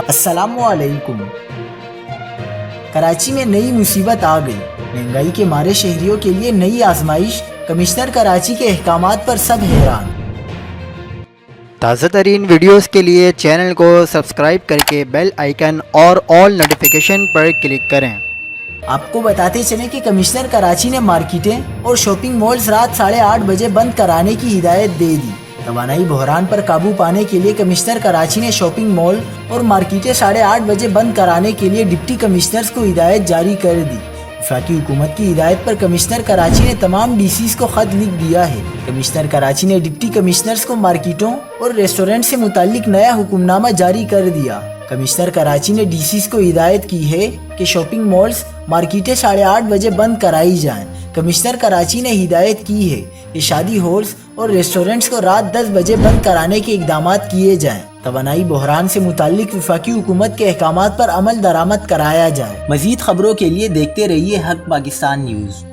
السلام علیکم۔ کراچی میں نئی مصیبت آ گئی۔ مہنگائی کے مارے شہریوں کے لیے نئی آزمائش۔ کمشنر کراچی کے احکامات پر سب حیران۔ تازہ ترین ویڈیوز کے لیے چینل کو سبسکرائب کر کے بیل آئیکن اور آل نوٹیفیکیشن پر کلک کریں۔ آپ کو بتاتے چلیں کہ کمشنر کراچی نے مارکیٹیں اور شاپنگ مالز رات 8:30 بجے بند کرانے کی ہدایت دے دی۔ توانائی بحران پر قابو پانے کے لیے کمشنر کراچی نے شاپنگ مال اور مارکیٹیں 8:30 بجے بند کرانے کے لیے ڈپٹی کمشنرز کو ہدایت جاری کر دی۔ وفاقی حکومت کی ہدایت پر کمشنر کراچی نے تمام ڈی سیز کو خط لکھ دیا ہے۔ کمشنر کراچی نے ڈپٹی کمشنرز کو مارکیٹوں اور ریسٹورنٹ سے متعلق نیا حکم نامہ جاری کر دیا۔ کمشنر کراچی نے ڈی سیز کو ہدایت کی ہے کہ شاپنگ مالز مارکیٹیں 8:30 بجے بند کرائی جائیں۔ کمشنر کراچی نے ہدایت کی ہے کہ شادی ہالز اور ریسٹورنٹس کو رات 10 بجے بند کرانے کے اقدامات کیے جائیں۔ توانائی بحران سے متعلق وفاقی حکومت کے احکامات پر عمل درآمد کرایا جائے۔ مزید خبروں کے لیے دیکھتے رہیے حق پاکستان نیوز۔